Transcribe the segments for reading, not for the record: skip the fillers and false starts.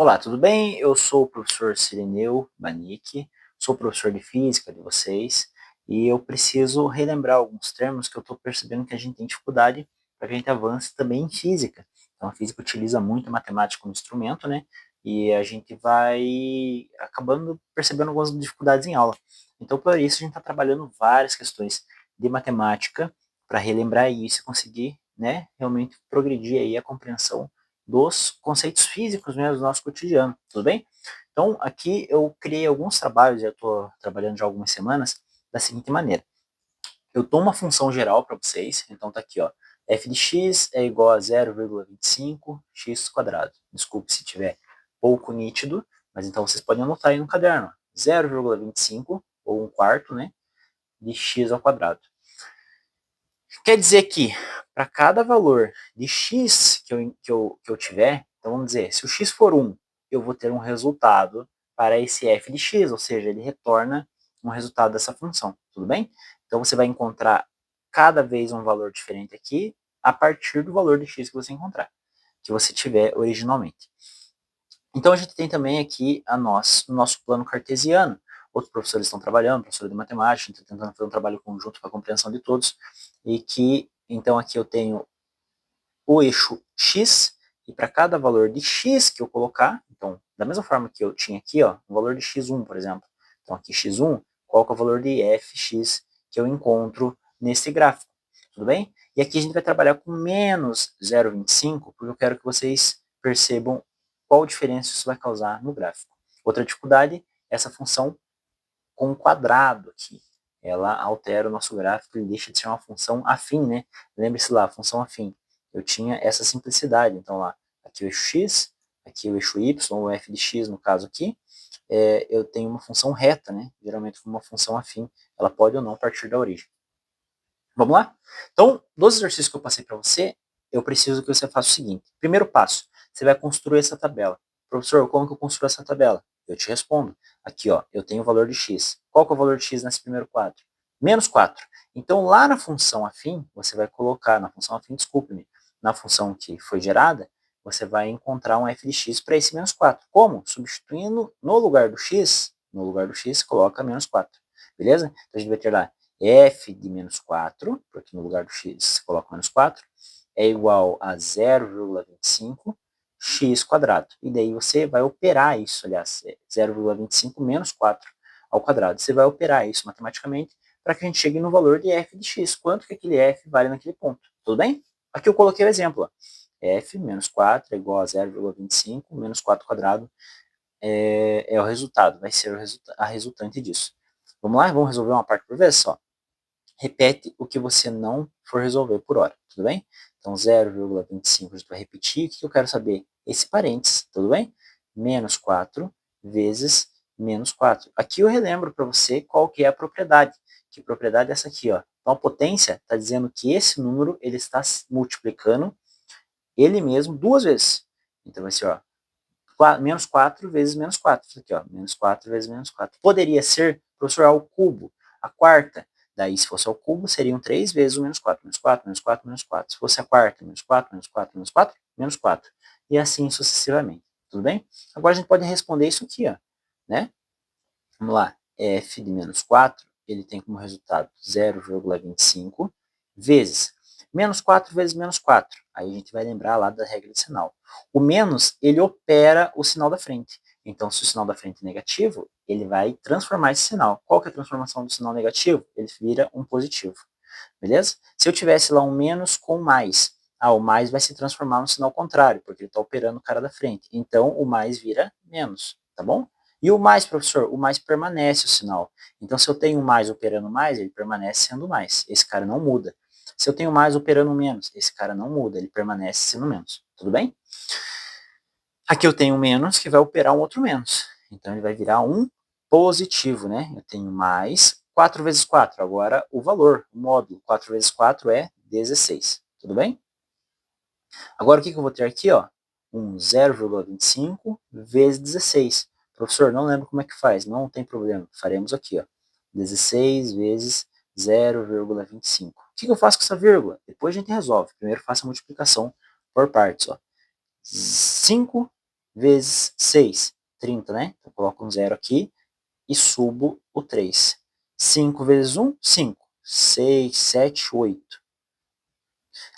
Olá, tudo bem? Eu sou o professor Cireneu Banick, sou professor de física de vocês e eu preciso relembrar alguns termos que eu estou percebendo que a gente tem dificuldade para que a gente avance também em física. Então, a física utiliza muito a matemática como instrumento, né? E a gente vai acabando percebendo algumas dificuldades em aula. Então, por isso, a gente está trabalhando várias questões de matemática para relembrar isso e conseguir, né, realmente progredir aí a compreensão dos conceitos físicos mesmo do nosso cotidiano, tudo bem? Então, aqui eu criei alguns trabalhos, já estou trabalhando já há algumas semanas, da seguinte maneira. Eu tomo uma função geral para vocês, então tá aqui, ó, f de x é igual a 0,25 x quadrado. Desculpe se tiver pouco nítido, mas então vocês podem anotar aí no caderno, 0,25 ou 1/4, né, de x ao quadrado. Quer dizer que, para cada valor de x que eu tiver, então vamos dizer, se o x for 1, eu vou ter um resultado para esse f de x, ou seja, ele retorna um resultado dessa função, tudo bem? Então você vai encontrar cada vez um valor diferente aqui, a partir do valor de x que você encontrar, que você tiver originalmente. Então a gente tem também aqui o nosso plano cartesiano. Outros professores estão trabalhando, professor de matemática, está tentando fazer um trabalho conjunto para a compreensão de todos. E que, então aqui eu tenho o eixo x, e para cada valor de x que eu colocar, então, da mesma forma que eu tinha aqui, ó, o valor de x1, por exemplo. Então aqui x1, qual que é o valor de fx que eu encontro nesse gráfico, tudo bem? E aqui a gente vai trabalhar com menos 0,25, porque eu quero que vocês percebam qual diferença isso vai causar no gráfico. Outra dificuldade é essa função com um quadrado aqui. Ela altera o nosso gráfico e deixa de ser uma função afim, né? Lembre-se lá, função afim. Eu tinha essa simplicidade. Então lá, aqui o eixo x, aqui o eixo y, o f de x no caso aqui, eu tenho uma função reta, né? Geralmente uma função afim, ela pode ou não partir da origem. Vamos lá? Então, dos exercícios que eu passei para você, eu preciso que você faça o seguinte. Primeiro passo, você vai construir essa tabela. Professor, como que eu construo essa tabela? Eu te respondo. Aqui, ó, eu tenho o valor de x. Qual que é o valor de x nesse primeiro quadro? Menos 4. Então, lá na função afim, você vai colocar, na função afim, desculpe-me, na função que foi gerada, você vai encontrar um f de x para esse menos 4. Como? Substituindo no lugar do x, coloca menos 4. Beleza? Então, a gente vai ter lá f de menos 4, porque no lugar do x você coloca menos 4, é igual a 0,25 x quadrado. E daí você vai operar isso, aliás, 0,25 menos 4 ao quadrado. Você vai operar isso matematicamente para que a gente chegue no valor de f de x. Quanto que aquele f vale naquele ponto. Tudo bem? Aqui eu coloquei o exemplo. Ó. f menos 4 é igual a 0,25 menos 4 quadrado é o resultado, vai ser a resultante disso. Vamos lá? Vamos resolver uma parte por vez só. Repete o que você não for resolver por hora, tudo bem? Então, 0,25 a gente vai repetir. O que eu quero saber? Esse parênteses, tudo bem? Menos 4 vezes menos 4. Aqui eu relembro para você qual que é a propriedade. Que propriedade é essa aqui, ó. Então, a potência está dizendo que esse número ele está multiplicando ele mesmo duas vezes. Então, vai ser, ó, menos 4 vezes menos 4. Isso aqui, ó, menos 4 vezes menos 4. Poderia ser, professor, ao cubo, a quarta. Daí, se fosse ao cubo, seriam 3 vezes o menos 4. Menos 4, menos 4, menos 4. Se fosse a quarta, menos 4, menos 4, menos 4, menos 4. E assim sucessivamente. Tudo bem? Agora a gente pode responder isso aqui, ó, né? Vamos lá. F de menos 4, ele tem como resultado 0,25 vezes menos 4 vezes menos 4. Aí a gente vai lembrar lá da regra de sinal. O menos, ele opera o sinal da frente. Então, se o sinal da frente é negativo, ele vai transformar esse sinal. Qual que é a transformação do sinal negativo? Ele vira um positivo. Beleza? Se eu tivesse lá um menos com mais, o mais vai se transformar no sinal contrário, porque ele está operando o cara da frente. Então, o mais vira menos, tá bom? E o mais, professor? O mais permanece o sinal. Então, se eu tenho mais operando mais, ele permanece sendo mais. Esse cara não muda. Se eu tenho mais operando menos, esse cara não muda, ele permanece sendo menos. Tudo bem? Aqui eu tenho um menos que vai operar um outro menos. Então, ele vai virar um positivo, né? Eu tenho mais 4 vezes 4. Agora, o valor, o módulo. 4 vezes 4 é 16. Tudo bem? Agora, o que eu vou ter aqui? Ó? Um 0,25 vezes 16. Professor, não lembro como é que faz. Não tem problema. Faremos aqui. Ó. 16 vezes 0,25. O que eu faço com essa vírgula? Depois a gente resolve. Primeiro faça a multiplicação por partes. Ó. 5 vezes 6, 30, né? Então, eu coloco um 0 aqui e subo o 3. 5 vezes 1, 5. 6, 7, 8.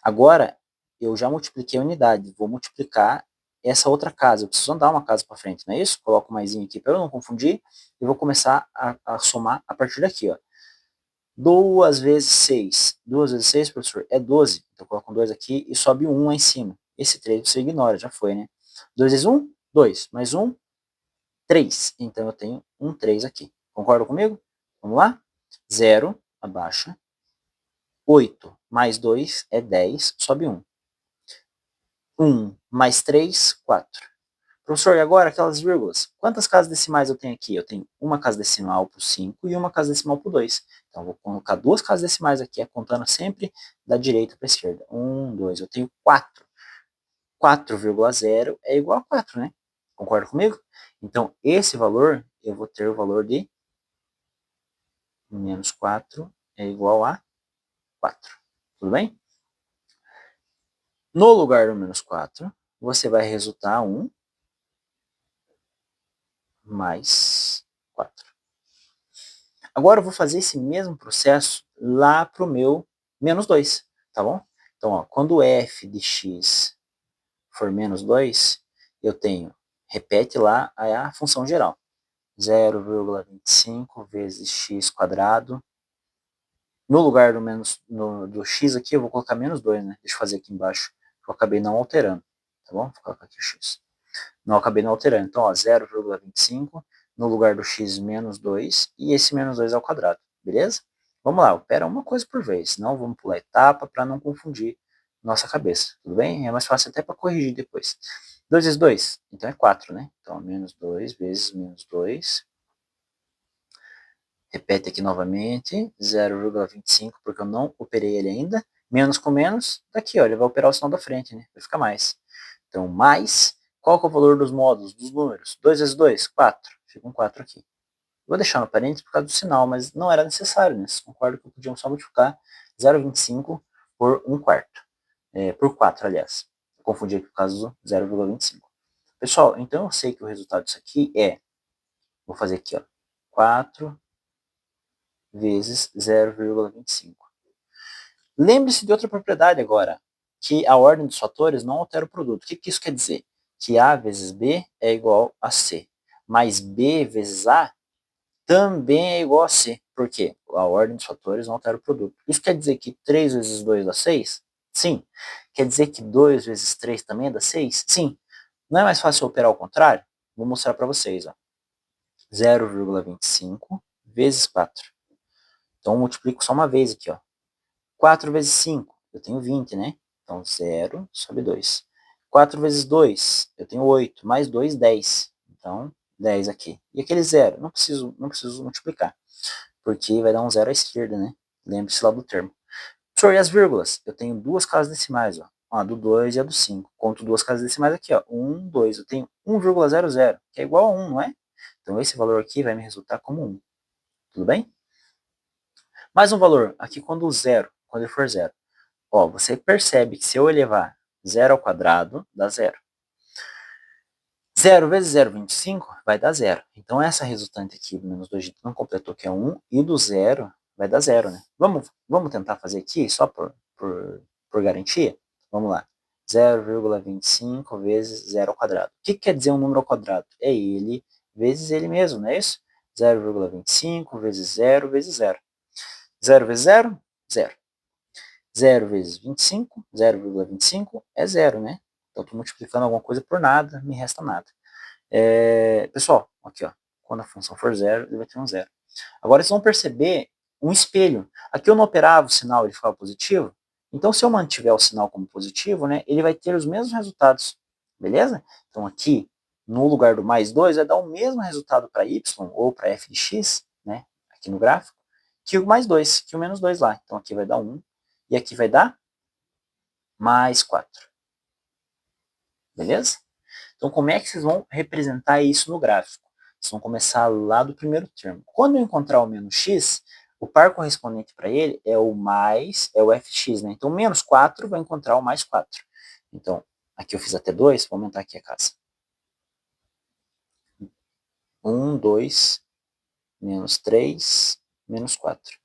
Agora, eu já multipliquei a unidade. Vou multiplicar essa outra casa. Eu preciso andar uma casa para frente, não é isso? Coloco mais aqui para eu não confundir. E vou começar a somar a partir daqui, ó. 2 vezes 6. 2 vezes 6, professor, é 12. Então, eu coloco um 2 aqui e sobe um lá em cima. Esse 3 você ignora, já foi, né? 2 vezes 1, 2. Mais 1, 3. Então, eu tenho um 3 aqui. Concorda comigo? Vamos lá? 0, abaixa. 8 mais 2 é 10, sobe 1. 1 mais 3, 4. Professor, e agora aquelas vírgulas? Quantas casas decimais eu tenho aqui? Eu tenho uma casa decimal para o 5 e uma casa decimal para o 2. Então, eu vou colocar duas casas decimais aqui, contando sempre da direita para a esquerda. 1, 2, eu tenho 4. 4,0 é igual a 4, né? Concorda comigo? Então, esse valor, eu vou ter o valor de menos 4 é igual a 4. Tudo bem? No lugar do menos 4, você vai resultar 1 mais 4. Agora eu vou fazer esse mesmo processo lá para o meu menos 2, tá bom? Então, ó, quando f de x for menos 2, eu tenho, repete lá a função geral. 0,25 vezes x quadrado. No lugar do, do x aqui, eu vou colocar menos 2, né? Deixa eu fazer aqui embaixo, que eu acabei não alterando, tá bom? Vou colocar aqui o x. Não acabei não alterando. Então, ó, 0,25 no lugar do x menos 2 e esse menos 2 ao quadrado, beleza? Vamos lá, opera uma coisa por vez, senão vamos pular etapa para não confundir nossa cabeça, tudo bem? É mais fácil até para corrigir depois. 2 vezes 2, então é 4, né? Então, menos 2 vezes menos 2. Repete aqui novamente, 0,25, porque eu não operei ele ainda. Menos com menos, daqui, ó, ele vai operar o sinal da frente, né? Vai ficar mais. Então, mais, qual que é o valor dos módulos, dos números? 2 vezes 2, 4. Fica um 4 aqui. Vou deixar no parênteses por causa do sinal, mas não era necessário, né? Vocês concordam que podíamos só multiplicar 0,25 por 1 quarto. Por 4, aliás. Eu confundi aqui por causa do 0,25. Pessoal, então eu sei que o resultado disso aqui é, vou fazer aqui, ó, 4 vezes 0,25. Lembre-se de outra propriedade agora, que a ordem dos fatores não altera o produto. O que isso quer dizer? Que A vezes B é igual a C, mas B vezes A também é igual a C. Por quê? A ordem dos fatores não altera o produto. Isso quer dizer que 3 vezes 2 dá 6? Sim. Quer dizer que 2 vezes 3 também dá 6? Sim. Não é mais fácil operar ao contrário? Vou mostrar para vocês. 0,25 vezes 4. Então, eu multiplico só uma vez aqui. Ó. 4 vezes 5, eu tenho 20, né? Então, 0 sobre 2. 4 vezes 2, eu tenho 8. Mais 2, 10. Então, 10 aqui. E aquele 0, não preciso multiplicar, porque vai dar um 0 à esquerda, né? Lembre-se lá do termo. Professor, e as vírgulas? Eu tenho duas casas decimais, ó. A do 2 e a do 5. Conto duas casas decimais aqui, ó. 1, 2. Eu tenho 1,00, que é igual a 1, não é? Então, esse valor aqui vai me resultar como 1. Tudo bem? Mais um valor, aqui quando ele for 0. Ó, você percebe que se eu elevar 0 ao quadrado, dá 0. 0 vezes 0,25 vai dar 0. Então, essa resultante aqui do menos 2 não completou, que é 1, e do 0 vai dar 0, né? Vamos tentar fazer aqui, só por garantia? Vamos lá. 0,25 vezes 0 ao quadrado. O que quer dizer um número ao quadrado? É ele vezes ele mesmo, não é isso? 0,25 vezes 0 vezes 0. 0 vezes 0? 0. 0 vezes 25, 0,25 é 0, né? Então, estou multiplicando alguma coisa por nada, me resta nada. Pessoal, aqui, ó, quando a função for 0, ele vai ter um 0. Agora, vocês vão perceber um espelho. Aqui eu não operava o sinal, ele ficava positivo. Então, se eu mantiver o sinal como positivo, né, ele vai ter os mesmos resultados, beleza? Então, aqui, no lugar do mais 2, vai dar o mesmo resultado para y, ou para f de x, né, aqui no gráfico, que o mais 2, que o menos 2 lá. Então, aqui vai dar 1, e aqui vai dar mais 4. Beleza? Então, como é que vocês vão representar isso no gráfico? Vocês vão começar lá do primeiro termo. Quando eu encontrar o menos x, o par correspondente para ele é o mais, é o fx, né? Então, menos 4 vai encontrar o mais 4. Então, aqui eu fiz até 2, vou aumentar aqui a casa. 1, 2, menos 3, menos 4.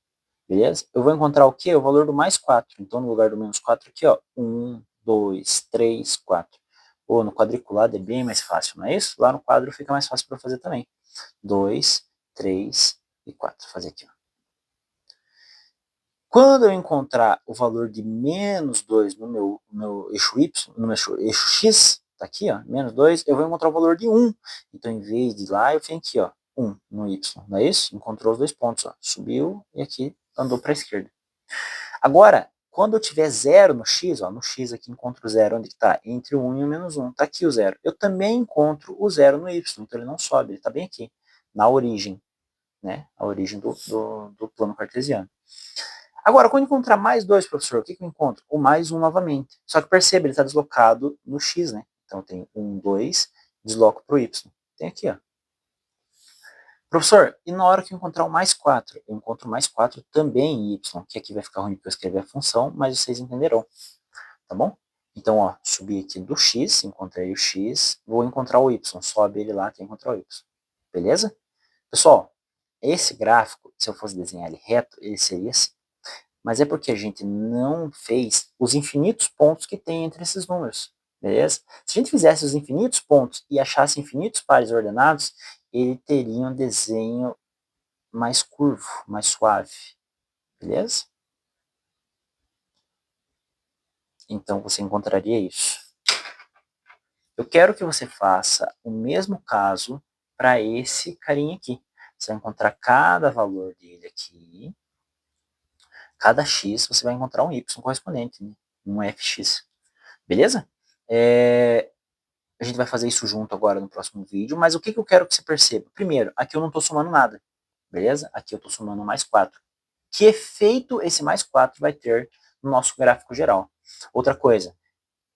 Beleza? Eu vou encontrar o quê? O valor do mais 4. Então, no lugar do menos 4 aqui, ó, 1, 2, 3, 4. Pô, no quadriculado é bem mais fácil, não é isso? Lá no quadro fica mais fácil para fazer também. 2, 3 e 4. Vou fazer aqui, ó. Quando eu encontrar o valor de menos 2 no meu eixo Y, no meu eixo X, tá aqui, ó, menos 2, eu vou encontrar o valor de 1. Então, em vez de lá, eu tenho aqui, ó, 1 no Y, não é isso? Encontrou os dois pontos, ó, subiu e aqui andou para a esquerda. Agora, quando eu tiver 0 no X, ó, no X aqui encontro o 0, onde está? Entre o 1 e o menos 1, tá aqui o 0. Eu também encontro o 0 no Y, então ele não sobe, ele está bem aqui, na origem, né? A origem do plano cartesiano. Agora, quando eu encontrar mais 2, professor, o que eu encontro? O mais 1 novamente. Só que perceba, ele está deslocado no X, né? Então tem 1, 2, desloco para o Y. Tem aqui, ó. Professor, e na hora que eu encontrar o mais 4? Eu encontro o mais 4 também em Y, que aqui vai ficar ruim para eu escrever a função, mas vocês entenderão, tá bom? Então, ó, subi aqui do X, encontrei o X, vou encontrar o Y, sobe ele lá até encontrar o Y. Beleza? Pessoal, esse gráfico, se eu fosse desenhar ele reto, ele seria assim. Mas é porque a gente não fez os infinitos pontos que tem entre esses números, beleza? Se a gente fizesse os infinitos pontos e achasse infinitos pares ordenados, ele teria um desenho mais curvo, mais suave, beleza? Então você encontraria isso. Eu quero que você faça o mesmo caso para esse carinha aqui. Você vai encontrar cada valor dele aqui, cada x você vai encontrar um y correspondente, né? Um fx, beleza? A gente vai fazer isso junto agora no próximo vídeo, mas o que eu quero que você perceba? Primeiro, aqui eu não estou somando nada, beleza? Aqui eu estou somando mais 4. Que efeito esse mais 4 vai ter no nosso gráfico geral? Outra coisa,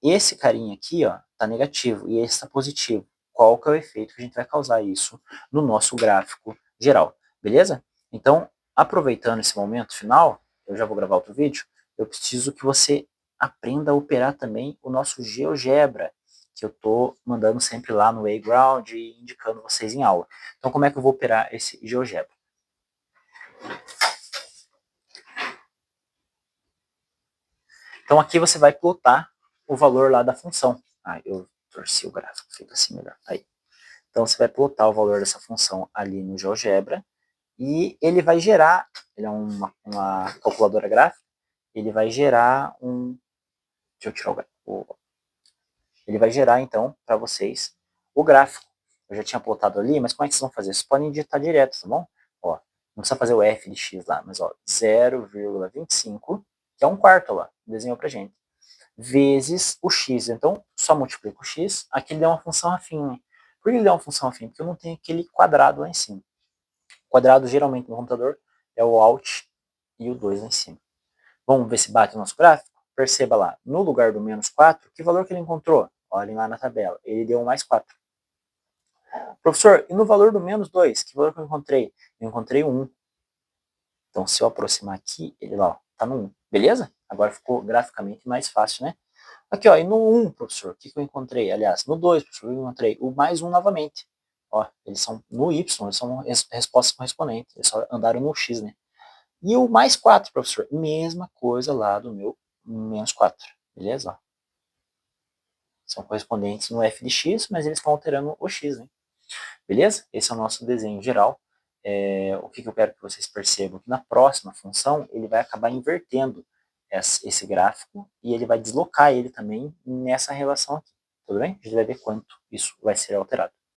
esse carinha aqui, ó, tá negativo e esse está positivo. Qual que é o efeito que a gente vai causar isso no nosso gráfico geral, beleza? Então, aproveitando esse momento final, eu já vou gravar outro vídeo, eu preciso que você aprenda a operar também o nosso GeoGebra, que eu tô mandando sempre lá no Playground e indicando vocês em aula. Então, como é que eu vou operar esse GeoGebra? Então, aqui você vai plotar o valor lá da função. Ah, eu torci o gráfico, fica assim melhor. Aí. Então, você vai plotar o valor dessa função ali no GeoGebra e ele vai gerar, ele é uma calculadora gráfica, ele vai gerar um... Deixa eu tirar ele vai gerar, então, para vocês o gráfico. Eu já tinha plotado ali, mas como é que vocês vão fazer? Vocês podem digitar direto, tá bom? Ó, não precisa fazer o f de x lá, mas ó, 0,25, que é um quarto lá, desenhou pra gente, vezes o x. Então, só multiplica o x, aqui ele deu uma função afim, né? Por que ele deu uma função afim? Porque eu não tenho aquele quadrado lá em cima. O quadrado, geralmente, no computador, é o Alt e o 2 lá em cima. Vamos ver se bate o nosso gráfico? Perceba lá, no lugar do menos 4, que valor que ele encontrou? Olhem lá na tabela, ele deu mais 4. Professor, e no valor do menos 2, que valor que eu encontrei? Eu encontrei 1. Então, se eu aproximar aqui, ele lá, está no 1. Beleza? Agora ficou graficamente mais fácil, né? Aqui, ó, e no 1, professor, o que eu encontrei? Aliás, no 2, professor, eu encontrei o mais 1 novamente. Ó, eles são no Y, eles são respostas correspondentes. Eles só andaram no X, né? E o mais 4, professor, mesma coisa lá do meu menos 4. Beleza? Ó, são correspondentes no f de x, mas eles estão alterando o x, né? Beleza? Esse é o nosso desenho geral. O que eu quero que vocês percebam? Que na próxima função, ele vai acabar invertendo esse gráfico e ele vai deslocar ele também nessa relação aqui. Tudo bem? A gente vai ver quanto isso vai ser alterado.